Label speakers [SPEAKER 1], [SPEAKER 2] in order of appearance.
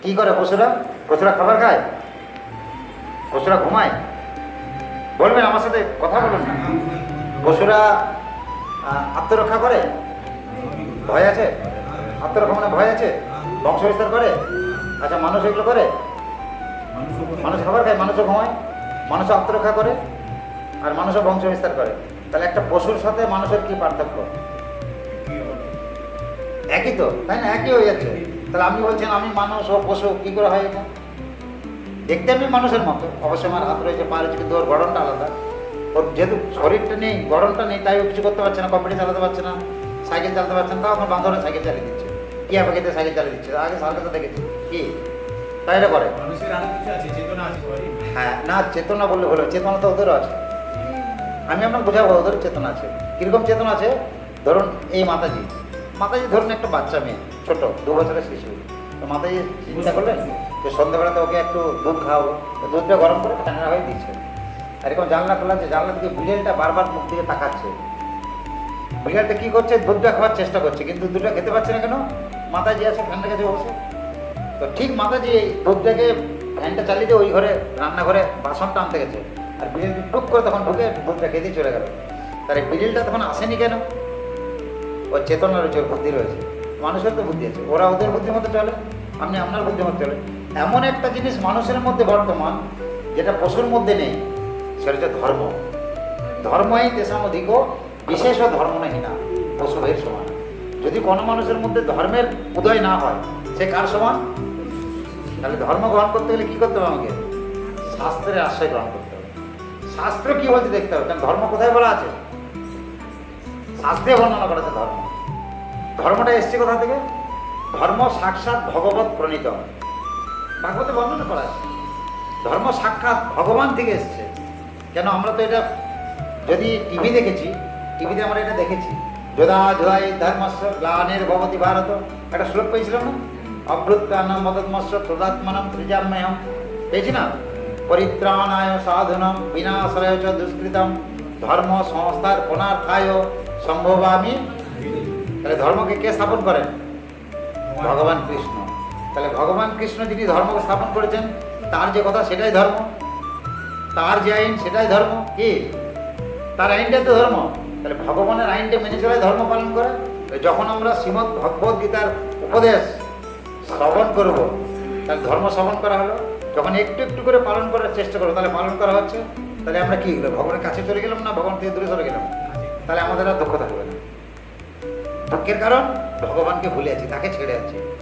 [SPEAKER 1] কি করে পশুরা? পশুরা খাবার খায়, পশুরা ঘুমায়। বলবেন আমার সাথে, কথা বলুন না। পশুরা আত্মরক্ষা করে, ভয় আছে? আত্মরক্ষা মানে ভয় আছে, বংশ বিস্তার করে। আচ্ছা, মানুষ এগুলো করে? মানুষ খাবার খায়, মানুষও ঘুমায়, মানুষ আত্মরক্ষা করে, আর মানুষও বংশ বিস্তার করে। তাহলে একটা পশুর সাথে মানুষের কি পার্থক্য? একই তো, তাই না? একই হয়ে যাচ্ছে। তাহলে আপনি বলছেন আমি মানুষ ও পশু, কি করে হয় এটা? দেখতে আমি মানুষের মতো, অবশ্যই আমার হাত রয়েছে, পা রয়েছে, কিন্তু ওর গঠনটা আলাদা। ওর যেহেতু শরীরটা নেই, গঠনটা নেই, তাই ও কিছু করতে পারছে না, কম্পিউটার চালাতে পারছে না, সাইকেল চালাতে পারছে না। তাও এখন বান্ধবরা সাইকেল চালিয়ে দিচ্ছে, টিয়া পাখিতে সাইকেল চালিয়ে দিচ্ছে। আগে সার্কাসে দেখেছি কি তাই এটা করে। হ্যাঁ, না চেতনা বললে হলো, চেতনা তো ওদেরও আছে। আমি আপনাকে বোঝাবো ওদের চেতনা আছে। কীরকম চেতনা আছে? ধরুন এই মাতাজি, মাতাজি ধরুন একটা বাচ্চা মেয়ে, ছোট 2 বছরের শিশু। তো মাতাজি চিন্তা করলেন যে সন্ধ্যাবেলাতে ওকে একটু দুধ খাওয়াবো, তো দুধটা গরম করে ঠান্ডা হয়ে দিচ্ছে। আর এরকম জানলা খোলা আছে, জানলা থেকে বিড়ালটা বারবার মুখ দিকে তাকাচ্ছে। বিড়ালটা কী করছে? দুধটা খাওয়ার চেষ্টা করছে, কিন্তু দুধটা খেতে পারছে না। কেন? মাতাজি আছে ফ্যানটা কাছে বসে। তো ঠিক মাতাজি এই দুধটাকে ফ্যানটা চালিয়ে দিয়ে ওই ঘরে, রান্নাঘরে বাসনটা আনতে গেছে, আর বিড়ালটি টুক করে তখন ঢুকে দুধটা খেতে চলে গেল। তার এই বিড়ালটা তখন আসেনি কেন? ওর চেতনা রয়েছে, ওর বুদ্ধি রয়েছে। মানুষের তো বুদ্ধি আছে, ওরা ওদের বুদ্ধির মতো চলে, আপনি আপনার বুদ্ধির মতো চলে। এমন একটা জিনিস মানুষের মধ্যে বর্তমান, যেটা পশুর মধ্যে নেই, সেটা হচ্ছে ধর্ম। ধর্মই তেসাম অধিক বিশেষ ধর্ম নাহি না পশুভের সমান। যদি কোনো মানুষের মধ্যে ধর্মের উদয় না হয়, সে কার সমান? তাহলে ধর্ম গ্রহণ করতে গেলে কী করতে হবে? আমাকে শাস্ত্রের আশ্রয় গ্রহণ করতে হবে। শাস্ত্র কী বলতে দেখতে হবে, কারণ ধর্ম কোথায় বলা আছে? শাস্ত্রে বর্ণনা করেছে ধর্ম। ধর্মটা এসছে কোথা থেকে? ধর্ম সাক্ষাৎ ভগবত প্রণীত, ভাগবতে বর্ণনা করা আছে। ধর্ম সাক্ষাৎ ভগবান থেকে এসছে। কেন? আমরা তো এটা যদি টিভি দেখেছি, টিভিতে আমরা এটা দেখেছি, যদা যদাই ধর্মস্য গ্লানির ভবতি ভারত, একটা শ্লোক পেয়েছিলাম না? অভ্যুত্থানম মদৎমস্য তদাত্মনম ত্রিজাম্যহম, পেয়েছি না? পরিত্রাণায় সাধনম বিনাশায় চ দুষ্কৃতম ধর্ম সংস্থার পুনর্থায় সম্ভবামি। তাহলে ধর্মকে কে স্থাপন করেন? ভগবান কৃষ্ণ। তাহলে ভগবান কৃষ্ণ যিনি ধর্মকে স্থাপন করেছেন, তার যে কথা সেটাই ধর্ম, তার যে আইন সেটাই ধর্ম। কি? তার আইনটাই তো ধর্ম। তাহলে ভগবানের আইনটা মেনে চলে ধর্ম পালন করে। যখন আমরা শ্রীমদ্ ভগবদ গীতার উপদেশ শ্রবণ করব, তাহলে ধর্ম শ্রবণ করা হলো। যখন একটু একটু করে পালন করার চেষ্টা করবো, তাহলে পালন করা হচ্ছে। তাহলে আমরা কি ভগবানের কাছে চলে গেলাম না ভগবান থেকে দূরে চলে গেলাম? তাহলে আমাদের আর দুঃখ থাকবে না। দুঃখের কারণ ভগবানকে ভুলে আছি, তাকে ছেড়ে আছি।